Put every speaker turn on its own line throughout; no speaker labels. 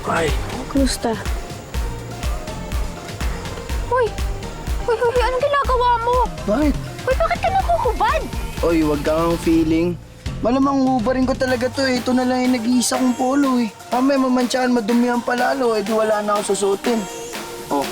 Ay,
Kumusta?
Uy! Uy, uy, anong ginagawa mo?
bakit?
Uy, bakit ka nakuhubad?
Oy, wag kang feeling. Malamang hubarin ko talaga to eh. Ito na lang yung nag-iisa kong polo eh. Mamaya mamantsahan, madumihan palalo eh. Di wala na ako susutin. Oh.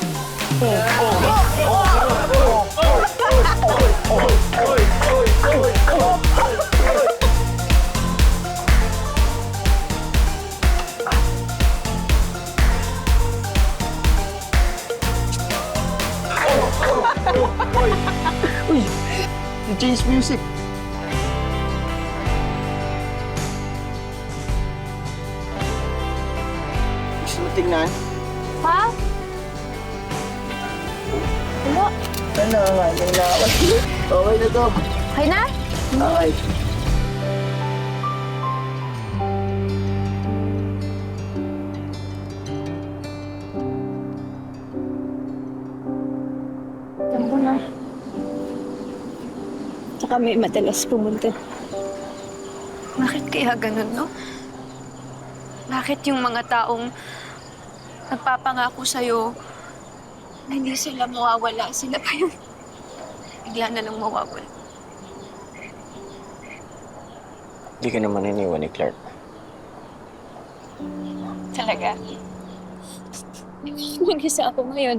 Uy, change music. Gusto mo tignan?
Ha? Ano?
Ano nga, nailawan. Okay na to.
Okay na?
Okay.
Alam ko na.
Tsaka may madalas pumunta.
Bakit kaya ganun, no? Bakit yung mga taong nagpapangako sa'yo na hindi sila mawawala, sila pa yung bigla na lang mawawala?
Hindi ka naman iniwan ni Clark.
Talaga? Mag-isa ako ngayon.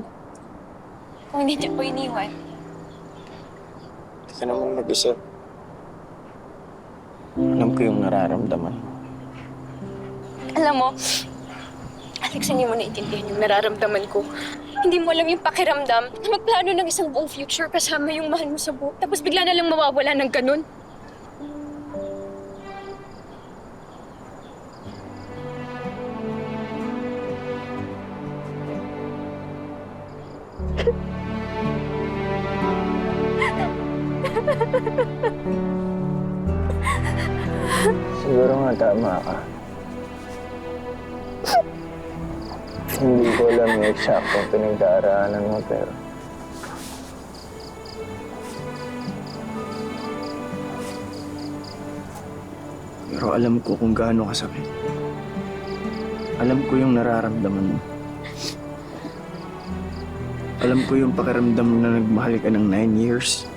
Kung hindi niya ko iniwan.
Hindi ka naman mag-isa. Alam ko yung nararamdaman mo.
Alam mo, Alex, hindi mo naiintindihan yung nararamdaman ko. Hindi mo alam yung pakiramdam na magplano ng isang buong future kasama yung mahal mo sa buo. Tapos bigla na lang mawawala ng ganun.
Siguro nga tama ka. Hindi ko alam yung eksaktong pinagdaraanan mo, pero...
Pero alam ko kung gaano kasakit. Alam ko yung nararamdaman mo. Alam ko yung pakiramdam na nagmahal ka ng 9 years.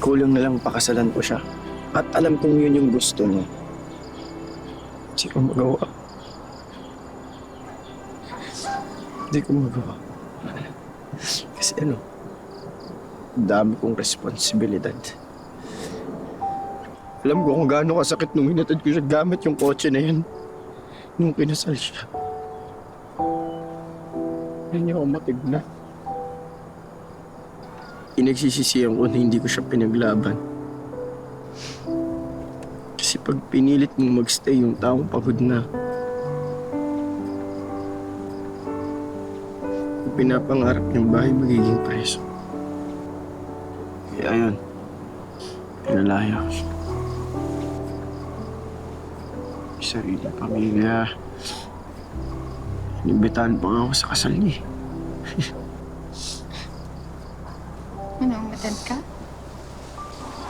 Kulang na lang pakasalan ko siya. At alam kong yun yung gusto niya. Hindi ko magawa. Hindi ko magawa. Kasi ano, dami kong responsibilidad. Alam ko kung gaano kasakit nung hinatid ko siya gamit yung kotse na yan. Nung kinasal siya. Hindi niya ako matignan. Inagsisisihan ko na hindi ko siya pinaglaban. Kasi pag pinilit mong magstay yung taong pagod na, kung pinapangarap niyang bahay magiging preso. Kaya ayun, pinalaya ko siya. May sariling pamilya. Inimbitahan pa nga ako sa kasal niya.
Ano, matand ka?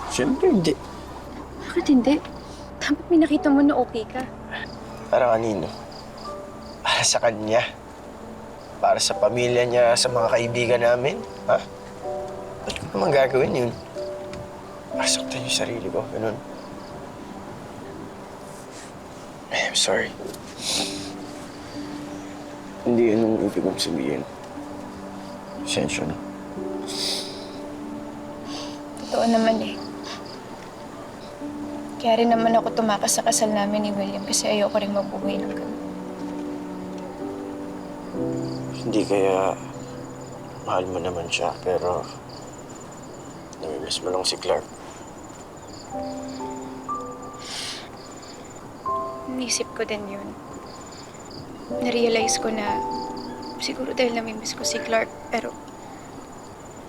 Siyempre hindi.
Bakit hindi? Dapat may nakita mo na okay ka.
Para kanino? Para sa kanya. Para sa pamilya niya, sa mga kaibigan namin. Ha? Ba't ko naman gagawin yun? Para saktan yung sarili ko, ganun. I'm sorry. Hindi yun ang ibig kong sabihin. Sensya na.
Totoo naman eh. Kaya rin naman ako tumakas sa kasal namin ni William kasi ayoko rin mabuhay ng ganun.
Hindi kaya mahal mo naman siya, pero namimiss mo lang si Clark.
Naisip ko din yun. Narealize ko na siguro dahil namimiss ko si Clark, pero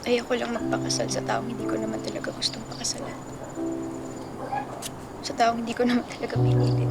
ayoko lang magpakasal sa taong hindi ko naman talaga gustong pakasalan. Sa taong hindi ko naman talaga pinilit.